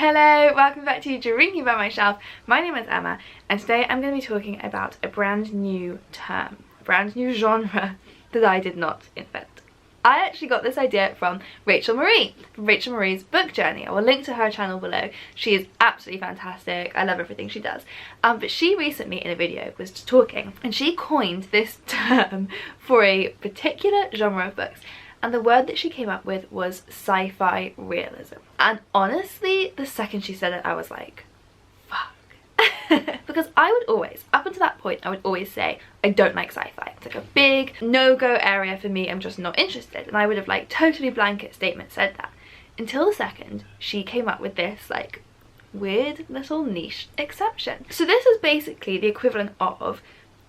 Hello, welcome back to Drinking by Myself. My name is Emma and today I'm going to be talking about a brand new term, a brand new genre that I did not invent. I actually got this idea from Rachel Marie, from Rachel Marie's book journey. I will link to her channel below. She is absolutely fantastic. I love everything she does. But she recently in a video was talking and she coined this term for a particular genre of books. And the word that she came up with was sci-fi realism. And honestly, the second she said it, I was like, fuck. Because I would always, up until that point, I would always say, I don't like sci-fi. It's like a big no-go area for me. I'm just not interested. And I would have like totally blanket statement said that. Until the second she came up with this like weird little niche exception. So this is basically the equivalent of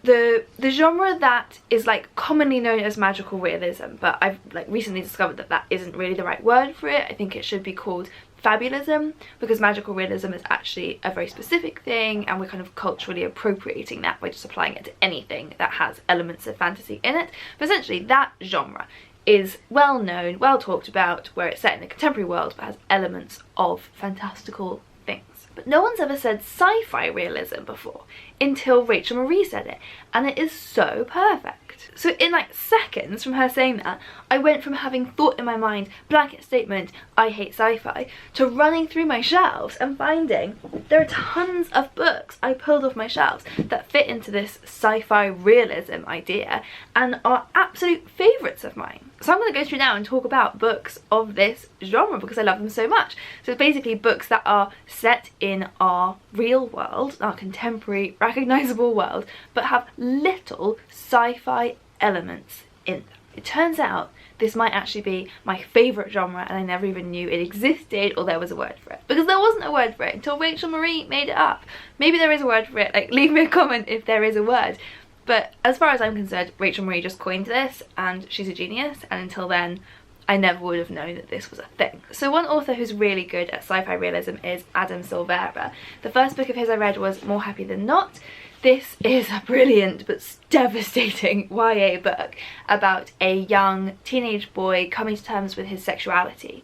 the genre that is like commonly known as magical realism, but I've like recently discovered that that isn't really the right word for it. I think it should be called fabulism, because magical realism is actually a very specific thing and we're kind of culturally appropriating that by just applying it to anything that has elements of fantasy in it. But essentially that genre is well known, well talked about, where it's set in a contemporary world but has elements of fantastical things. But no one's ever said sci-fi realism before until Rachel Marie said it, and it is so perfect. So in like seconds from her saying that, I went from having thought in my mind, blanket statement, I hate sci-fi, to running through my shelves and finding there are tons of books I pulled off my shelves that fit into this sci-fi realism idea and are absolute favourites of mine. So I'm going to go through now and talk about books of this genre because I love them so much. So it's basically books that are set in our real world, our contemporary, recognisable world, but have little sci-fi elements in them. It turns out this might actually be my favourite genre and I never even knew it existed or there was a word for it. Because there wasn't a word for it until Rachel Marie made it up. Maybe there is a word for it, like leave me a comment if there is a word. But as far as I'm concerned, Rachel Marie just coined this and she's a genius, and until then I never would have known that this was a thing. So one author who's really good at sci-fi realism is Silvera. The first book of his I read was More Happy Than Not. This is a brilliant but devastating YA book about a young teenage boy coming to terms with his sexuality.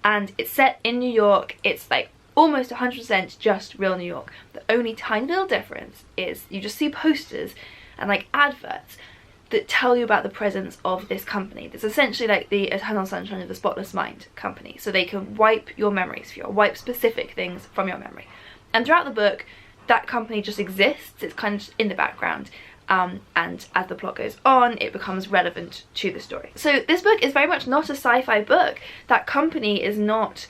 And it's set in New York. It's like almost 100% just real New York. The only tiny little difference is you just see posters and like adverts that tell you about the presence of this company. That's essentially like the Eternal Sunshine of the Spotless Mind company. So they can wipe your memories for you, or wipe specific things from your memory. And throughout the book, that company just exists. It's kind of just in the background. And as the plot goes on, it becomes relevant to the story. So this book is very much not a sci-fi book. That company is not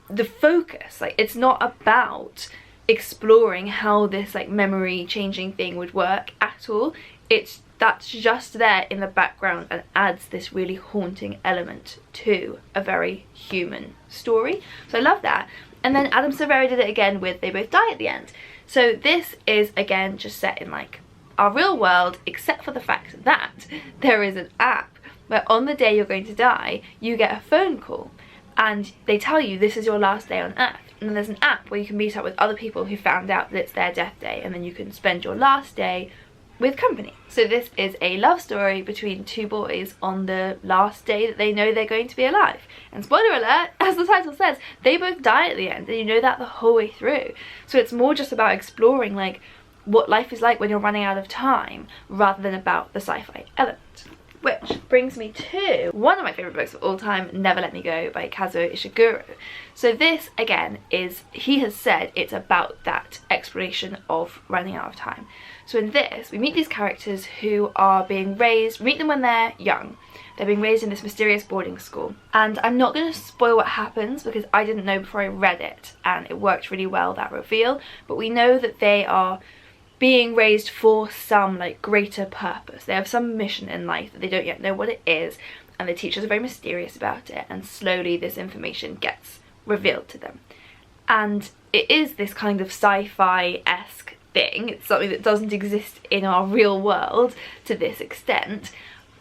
the focus. Like, it's not about exploring how this like memory changing thing would work at all. That's just there in the background and adds this really haunting element to a very human story. So I love that. And then Silvera did it again with They Both Die at the End. So this is again just set in like our real world, except for the fact that there is an app where on the day you're going to die you get a phone call and they tell you this is your last day on Earth. And then there's an app where you can meet up with other people who found out that it's their death day, and then you can spend your last day with company. So this is a love story between two boys on the last day that they know they're going to be alive. And spoiler alert, as the title says, they both die at the end, and you know that the whole way through. So it's more just about exploring like what life is like when you're running out of time, rather than about the sci-fi element. Which brings me to one of my favourite books of all time, Never Let Me Go by Kazuo Ishiguro. So this, again, is, he has said it's about that exploration of running out of time. So in this, we meet these characters who are being raised, we meet them when they're young. They're being raised in this mysterious boarding school. And I'm not going to spoil what happens because I didn't know before I read it, and it worked really well, that reveal. But we know that they are being raised for some like greater purpose. They have some mission in life that they don't yet know what it is, and the teachers are very mysterious about it, and slowly this information gets revealed to them. And it is this kind of sci-fi-esque thing. It's something that doesn't exist in our real world to this extent,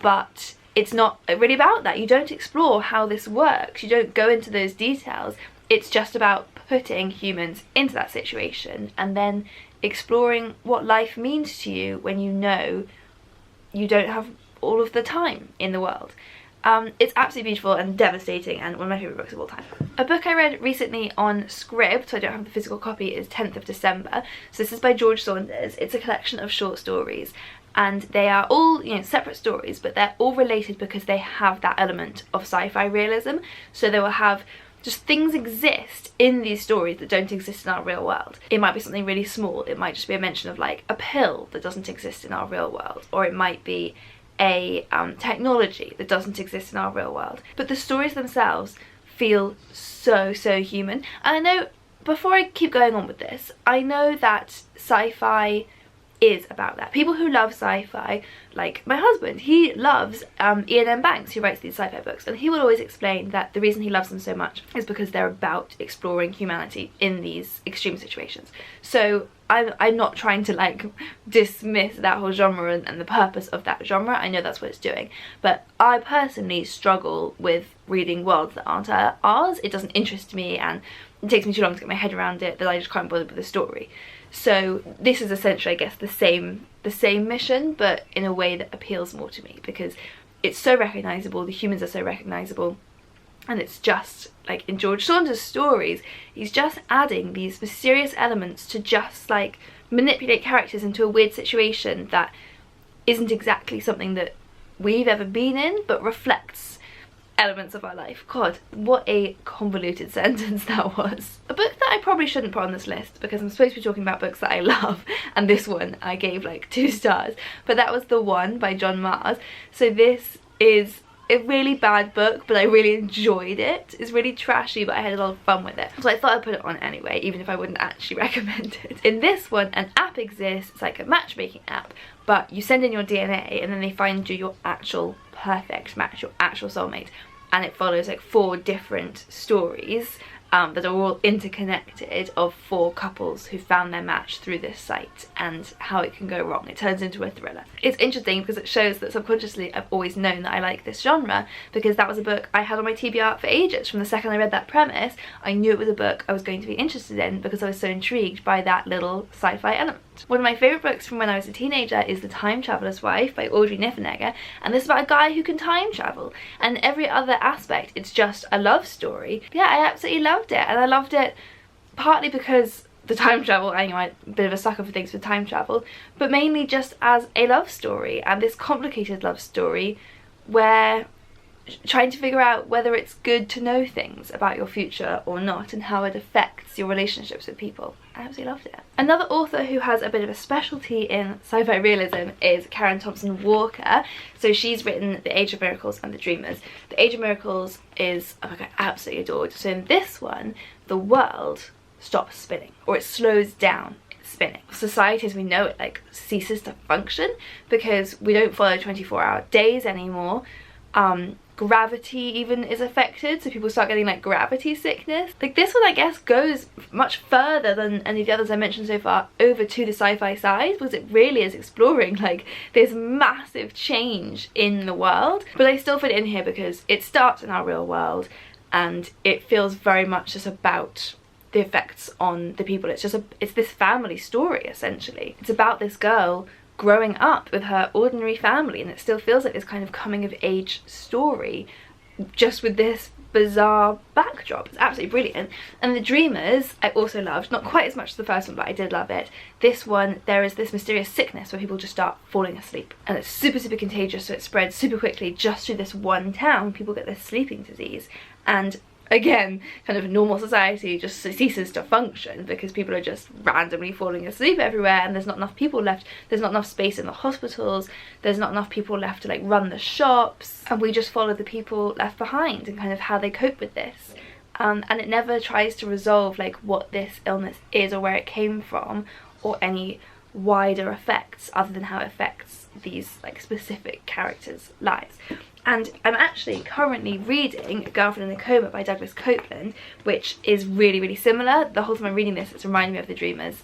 but it's not really about that. You don't explore how this works, you don't go into those details. It's just about putting humans into that situation and then exploring what life means to you when you know you don't have all of the time in the world. It's absolutely beautiful and devastating, and one of my favourite books of all time. A book I read recently on Scribd, so I don't have the physical copy, is 10th of December. So this is by George Saunders. It's a collection of short stories, and they are all, you know, separate stories, but they're all related because they have that element of sci-fi realism. So they will have just things exist in these stories that don't exist in our real world. It might be something really small. It might just be a mention of like a pill that doesn't exist in our real world, or it might be a technology that doesn't exist in our real world. But the stories themselves feel so human. And I know, before I keep going on with this, I know that sci-fi is about that. People who love sci-fi, like my husband, he loves Ian M. Banks, who writes these sci-fi books, and he will always explain that the reason he loves them so much is because they're about exploring humanity in these extreme situations. So I'm not trying to like dismiss that whole genre and the purpose of that genre. I know that's what it's doing, but I personally struggle with reading worlds that aren't ours. It doesn't interest me, and it takes me too long to get my head around it, that I just can't bother with the story. So this is essentially, I guess, the same mission, but in a way that appeals more to me, because it's so recognisable, the humans are so recognisable, and it's just, like in George Saunders' stories, he's just adding these mysterious elements to just like manipulate characters into a weird situation that isn't exactly something that we've ever been in, but reflects elements of our life. God, what a convoluted sentence that was. A book that I probably shouldn't put on this list, because I'm supposed to be talking about books that I love, and this one I gave like 2 stars, but that was The One by John Mars. So this is a really bad book, but I really enjoyed it. It's really trashy, but I had a lot of fun with it, so I thought I'd put it on anyway, even if I wouldn't actually recommend it. In this one, an app exists. It's like a matchmaking app, but you send in your DNA and then they find you your actual perfect match, your actual soulmate, and it follows like 4 different stories that are all interconnected, of 4 couples who found their match through this site and how it can go wrong. It turns into a thriller. It's interesting because it shows that subconsciously I've always known that I like this genre, because that was a book I had on my TBR for ages. From the second I read that premise, I knew it was a book I was going to be interested in because I was so intrigued by that little sci-fi element. One of my favourite books from when I was a teenager is The Time Traveller's Wife by Audrey Niffenegger, and this is about a guy who can time travel, and every other aspect it's just a love story. Yeah, I absolutely loved it, and I loved it partly because the time travel, I know I'm a bit of a sucker for things with time travel, but mainly just as a love story, and this complicated love story where trying to figure out whether it's good to know things about your future or not, and how it affects your relationships with people. I absolutely loved it. Another author who has a bit of a specialty in sci-fi realism is Karen Thompson Walker. So she's written The Age of Miracles and The Dreamers. The Age of Miracles is a book I absolutely adored. So in this one, the world stops spinning, or it slows down spinning. Society as we know it like ceases to function because we don't follow 24-hour days anymore. Gravity even is affected, so people start getting like gravity sickness. Like this one I guess goes much further than any of the others I mentioned so far over to the sci-fi side, because it really is exploring like this massive change in the world. But I still put it in here because it starts in our real world and it feels very much just about the effects on the people. It's this family story essentially. It's about this girl growing up with her ordinary family, and it still feels like this kind of coming of age story just with this bizarre backdrop. It's absolutely brilliant. And The Dreamers I also loved, not quite as much as the first one, but I did love it. This one, there is this mysterious sickness where people just start falling asleep, and it's super contagious, so it spreads super quickly just through this one town. People get this sleeping disease, and again, kind of normal society just ceases to function because people are just randomly falling asleep everywhere, and there's not enough people left. There's not enough space in the hospitals. There's not enough people left to like run the shops, and we just follow the people left behind and kind of how they cope with this. And it never tries to resolve like what this illness is or where it came from or any wider effects other than how it affects these like specific characters' lives. And I'm actually currently reading A Girlfriend in a Coma by Douglas Copeland, which is really similar. The whole time I'm reading this, it's reminding me of The Dreamers.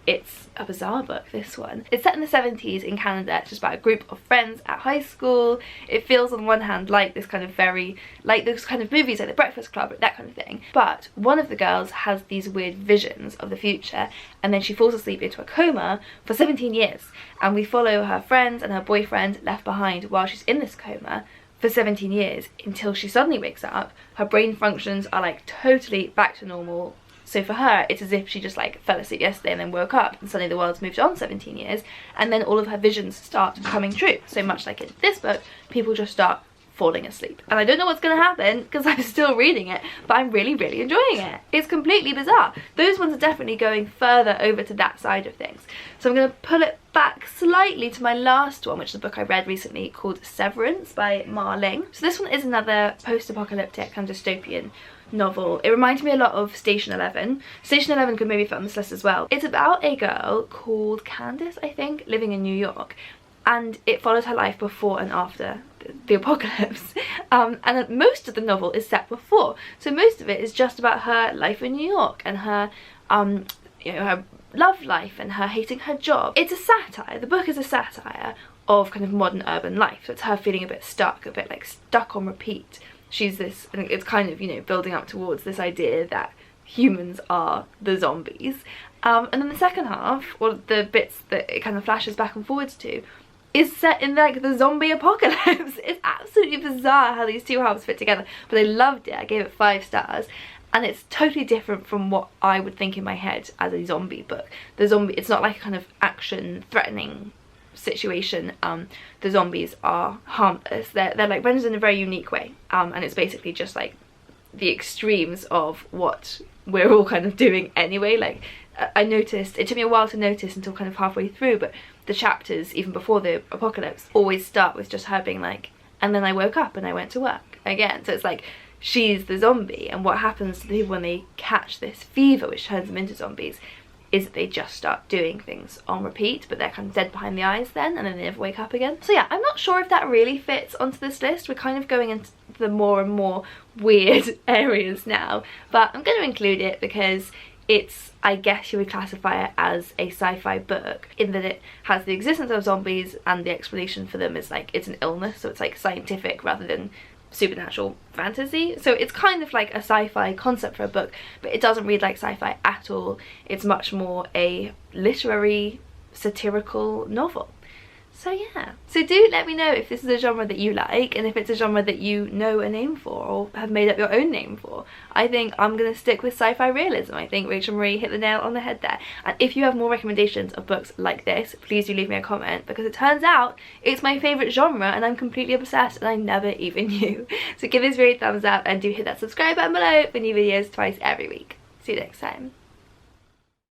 It's a bizarre book, this one. It's set in the 70s in Canada. It's just about a group of friends at high school. It feels on one hand like this kind of like those kind of movies like The Breakfast Club, that kind of thing. But one of the girls has these weird visions of the future, and then she falls asleep into a coma for 17 years. And we follow her friends and her boyfriend left behind while she's in this coma for 17 years until she suddenly wakes up. Her brain functions are like totally back to normal. So for her, it's as if she just like fell asleep yesterday and then woke up and suddenly the world's moved on 17 years, and then all of her visions start coming true. So much like in this book, people just start falling asleep. And I don't know what's going to happen because I'm still reading it, but I'm really, really enjoying it. It's completely bizarre. Those ones are definitely going further over to that side of things. So I'm going to pull it back slightly to my last one, which is a book I read recently called Severance by Ling Ma. So this one is another post-apocalyptic and dystopian novel. It reminds me a lot of Station 11. Station 11 could maybe fit on this list as well. It's about a girl called Candace, I think, living in New York, and it follows her life before and after the apocalypse. And most of the novel is set before, so most of it is just about her life in New York and her you know, her love life and her hating her job. It's a satire. The book is a satire of kind of modern urban life. So it's her feeling a bit stuck on repeat. She's this, and it's kind of, you know, building up towards this idea that humans are the zombies. And then the second half, or the bits that it kind of flashes back and forwards to, is set in like the zombie apocalypse. It's absolutely bizarre how these two halves fit together, but I loved it. I gave it 5 stars. And it's totally different from what I would think in my head as a zombie book. It's not like a kind of action threatening situation. The zombies are harmless. They're like rendered in a very unique way, and it's basically just like the extremes of what we're all kind of doing anyway. Like I noticed, it took me a while to notice until kind of halfway through, but the chapters even before the apocalypse always start with just her being like, and then I woke up and I went to work again. So it's like she's the zombie, and what happens to people when they catch this fever which turns them into zombies is that they just start doing things on repeat, but they're kind of dead behind the eyes then, and then they never wake up again. So yeah, I'm not sure if that really fits onto this list. We're kind of going into the more and more weird areas now, but I'm going to include it because it's, I guess you would classify it as a sci-fi book, in that it has the existence of zombies and the explanation for them is like it's an illness, so it's like scientific rather than supernatural fantasy. So it's kind of like a sci-fi concept for a book, but it doesn't read like sci-fi at all. It's much more a literary satirical novel. So yeah, so do let me know if this is a genre that you like, and if it's a genre that you know a name for or have made up your own name for. I think I'm gonna stick with sci-fi realism. I think Rachel Marie hit the nail on the head there. And if you have more recommendations of books like this, please do leave me a comment, because it turns out it's my favourite genre and I'm completely obsessed and I never even knew. So give this video a thumbs up and do hit that subscribe button below for new videos twice every week. See you next time.